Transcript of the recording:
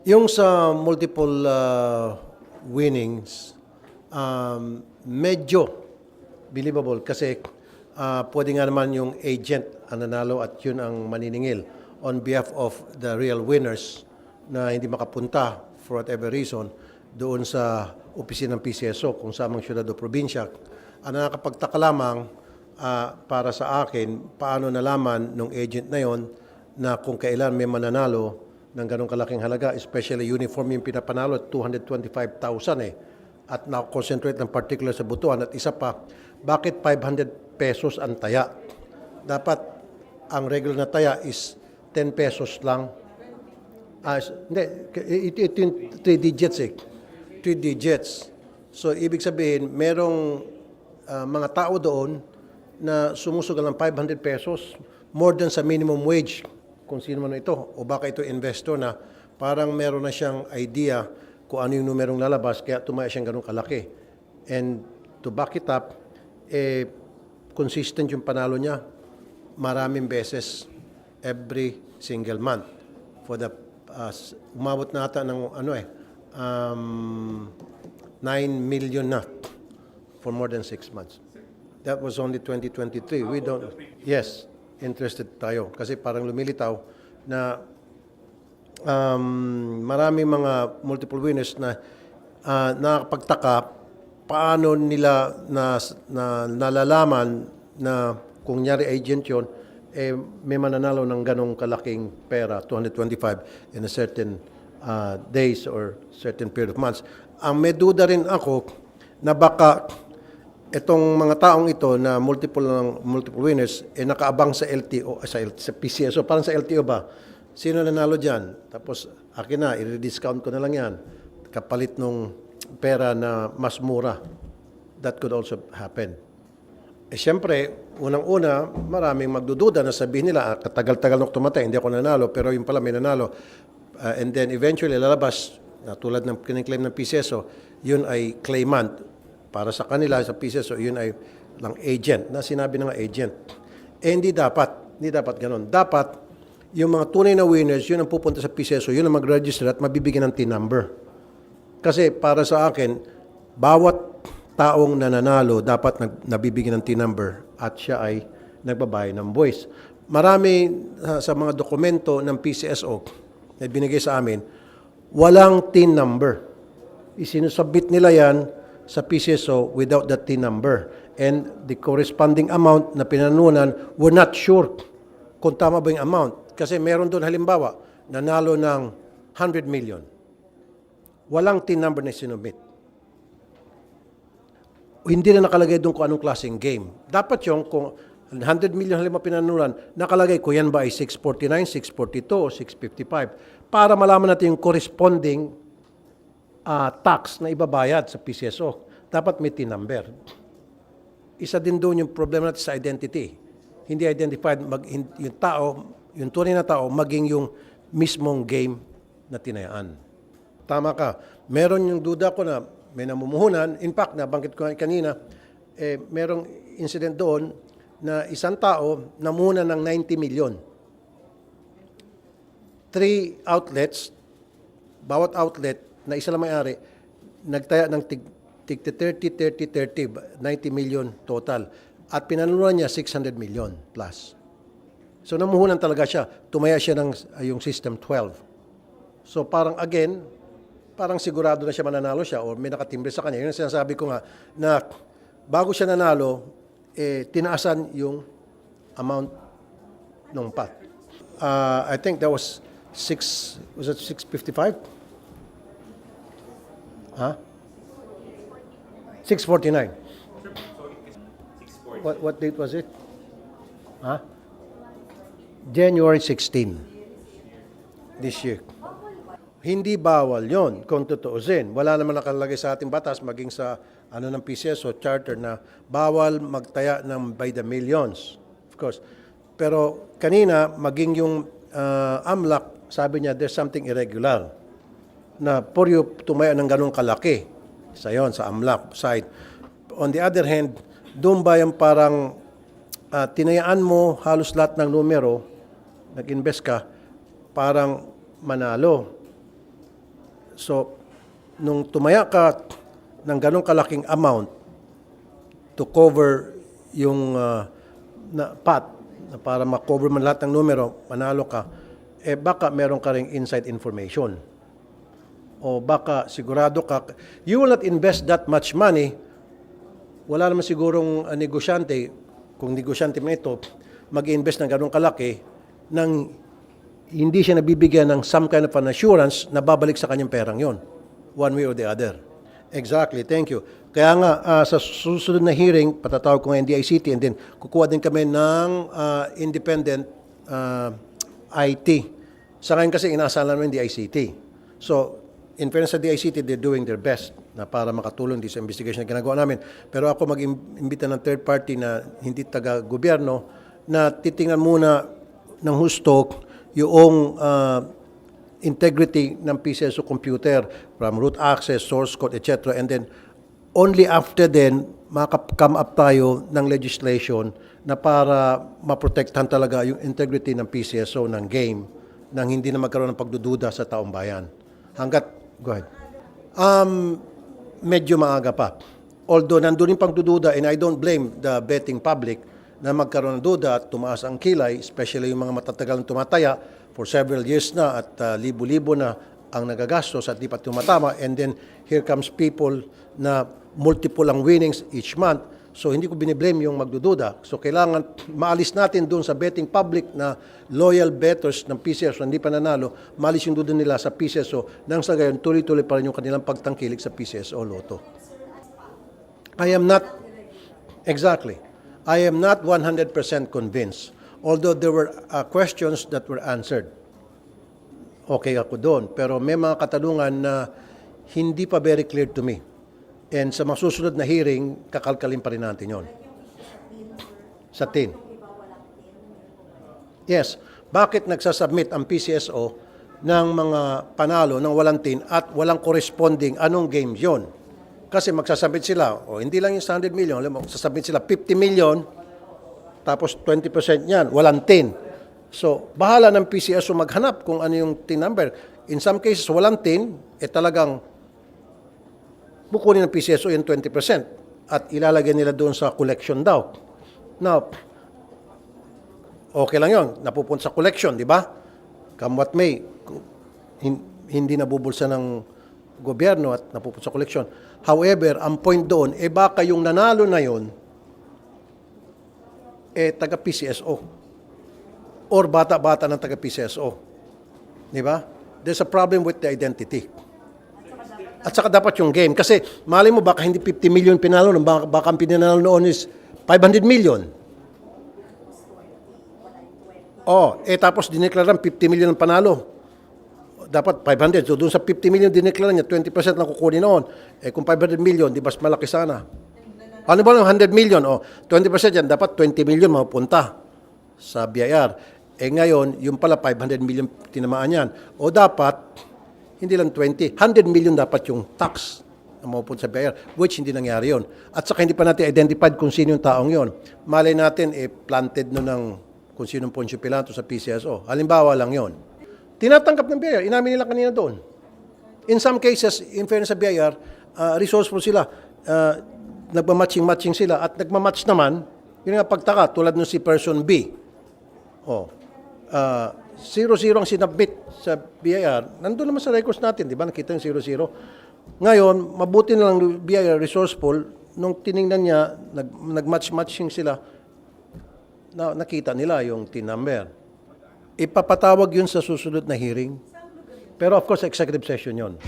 Yung sa multiple winnings, medyo believable kasi pwede nga naman yung agent ang nanalo at yun ang maniningil on behalf of the real winners na hindi makapunta for whatever reason doon sa opisina ng PCSO kung sa amang syudad o probinsya. Ang nakakapagtaka lamang para sa akin, paano nalaman ng agent na yon na kung kailan may mananalo ng ganong kalaking halaga, especially uniform yung pinapanalo at 225,000 eh. At na-concentrate ng particular sa butuan. At isa pa, bakit 500 pesos ang taya? Dapat ang regular na taya is 10 pesos lang. Hindi, ito yung 3 digits eh. 3 digits. So, ibig sabihin, merong mga tao doon na sumusugal ng 500 pesos, more than sa minimum wage, kung sino man ito, o baka ito investor na parang meron na siyang idea kung ano yung numerong lalabas, kaya tumaya siyang ganun kalaki. And to back it up, consistent yung panalo niya, maraming beses, every single month. For the, umabot na ata ng 9 million na for more than 6 months. That was only 2023. We don't, yes, interested tayo. Kasi parang lumilitaw na maraming mga multiple winners na nakapagtaka paano nila nalalaman na kung nyari agent yun, may mananalo ng ganong kalaking pera, 225 in a certain days or certain period of months. Ang may duda rin ako na baka itong mga taong ito na multiple winners nakaabang sa LTO sa PCSO, parang sa LTO ba? Sino nanalo diyan? Tapos akin na i-discount ko na lang 'yan kapalit nung pera na mas mura. That could also happen. Siyempre, unang-una, maraming magdududa na sabihin nila, katagal-tagal nung tumatay, hindi ako nanalo, pero yung pala may nanalo. And then eventually lalabas, tulad ng kiniklaim ng PCSO, yun ay claimant. Para sa kanila, sa PCSO, yun ay lang agent, na sinabi ng agent. Hindi dapat ganun. Dapat, yung mga tunay na winners, yun ang pupunta sa PCSO, yun ang mag-register at mabibigyan ng TIN number. Kasi para sa akin, bawat taong nananalo dapat nabibigyan ng TIN number at siya ay nagbabayad ng buwis. Marami sa mga dokumento ng PCSO na binigay sa amin, walang TIN number. Isinusubmit nila yan sa PCSO without the TIN number. And the corresponding amount na pinanunan, we're not sure kung tama ba yung amount. Kasi meron doon halimbawa, nanalo ng 100 million. Walang TIN number na sinubmit. Hindi na nakalagay doon kung anong klaseng game. Dapat yung kung 100 million halimbawa pinanunan, nakalagay ko yan ba ay 649, 642 o 655 para malaman natin yung corresponding tax na ibabayad sa PCSO. Dapat may TIN number. Isa din doon yung problema natin sa identity. Hindi identified yung tao, yung tunay na tao, maging yung mismong game na tinayaan. Tama ka. Meron yung duda ko na may namumuhunan. In fact, nabanggit ko kanina, merong incident doon na isang tao namuhunan ng 90 million. 3 outlets, bawat outlet na isa lang may-ari, nagtaya ng tig 30, 90 million total. At pinanunuan niya 600 million plus. So namuhunan talaga siya. Tumaya siya ng yung system 12. So parang again, parang sigurado na siya mananalo siya o may nakatimbre sa kanya. Yun ang sinasabi ko nga na bago siya nanalo, tinaasan yung amount ng pot. I think that was it 655? Huh? 649. What date was it? Huh? January 16 this year. Hindi bawal yon kung tutuusin. Wala naman nakalagay sa ating batas maging sa ng PCSO charter na bawal magtaya ng by the millions. Of course. Pero kanina maging yung AMLAC, sabi niya there's something irregular na for you tumaya ng ganung kalaki sa yon sa AMLAC side. On the other hand, doon ba yung parang tinayaan mo halos lahat ng numero, nag-invest ka, parang manalo. So, nung tumaya ka ng ganong kalaking amount to cover yung na para ma-cover man lahat ng numero, manalo ka, baka meron ka ring inside information. O baka sigurado ka, you will not invest that much money, wala naman sigurong negosyante, kung negosyante man ito, mag-invest ng ganong kalaki, nang hindi siya nabibigyan ng some kind of an assurance na babalik sa kanyang perang yon, one way or the other. Exactly, thank you. Kaya nga, sa susunod na hearing, patatawag ko ng DICT and then kukuha din kami ng independent IT. Sa ngayon kasi inaasahan namin yung DICT. So, in fairness sa DICT, they're doing their best na para makatulong din sa investigation na ginagawa namin. Pero ako mag-imbita ng third party na hindi taga-gobyerno na titingnan muna ng husto yung integrity ng PCSO computer from root access, source code, etc. And then, only after then, makaka-come up tayo ng legislation na para maprotektahan talaga yung integrity ng PCSO ng game nang hindi na magkaroon ng pagdududa sa taong bayan. Go ahead. Medyo maaga pa. Although nandun yung pagdududa, and I don't blame the betting public na magkaroon ng duda at tumaas ang kilay, especially yung mga matatagal na tumataya for several years na at libo-libo na ang nagagastos at di pa tumatama. And then here comes people na multiple ang winnings each month. So hindi ko biniblame yung magdududa. So kailangan maalis natin doon sa betting public na loyal bettors ng PCSO, hindi pa nanalo, maalis yung duda nila sa PCSO nang sa gayon tuloy-tuloy pa rin yung kanilang pagtangkilik sa PCSO Lotto. I am not 100% convinced. Although there were questions that were answered. Okay ako doon. Pero may mga katanungan na hindi pa very clear to me. And sa masusunod na hearing, kakalkalin pa rin natin yon. Sa tin. Yes. Bakit nagsasubmit ang PCSO ng mga panalo ng walang tin at walang corresponding anong games yon? Kasi magsasubmit sila, hindi lang yung 100 million, magsasubmit sila 50 million, tapos 20% niyan, walang tin. So, bahala ng PCSO maghanap kung ano yung tin number. In some cases, walang tin, talagang bukunin ng PCSO yung 20% at ilalagay nila doon sa collection daw. Now, okay lang yun. Napupunta sa collection, di ba? Come what may, hindi nabubulsa ng gobyerno at napupunta sa collection. However, ang point doon, baka yung nanalo na yun, taga-PCSO or bata-bata ng taga-PCSO. Di ba? There's a problem with the identity. At saka dapat yung game. Kasi malay mo baka hindi 50 million pinalo, baka ang pinanalo noon is 500 million. Tapos dineklaran 50 million ang panalo. Dapat 500. So doon sa 50 million dineklaran niya, 20% lang kukunin noon. Kung 500 million, di ba malaki sana? Ano ba yung 100 million? 20% yan, dapat 20 million mapupunta sa BIR. Ngayon, yung pala 500 million tinamaan yan. O dapat, hindi lang 20, 100 million dapat yung tax na mapupunta sa BIR, which hindi nangyari yon. At saka hindi pa natin identified kung sino yung taong yon. Malay natin, planted no ng kung sino yung Poncio Pilato sa PCSO. Halimbawa lang yon. Tinatanggap ng BIR, inamin nila kanina doon. In some cases, in fairness sa BIR, resourceful sila. Nagmamatching-matching sila at nagmamatch naman, yun nga pagtaka, tulad nung si person B. 0-0 ang sinabit sa BIR. Nandun naman sa records natin, di ba? Nakita yung 0-0. Ngayon, mabuti na lang BIR resourceful, nung tiningnan niya, nagmatch-matching sila, nakita nila yung TIN number. Ipapatawag yun sa susunod na hearing. Pero of course, executive session yun.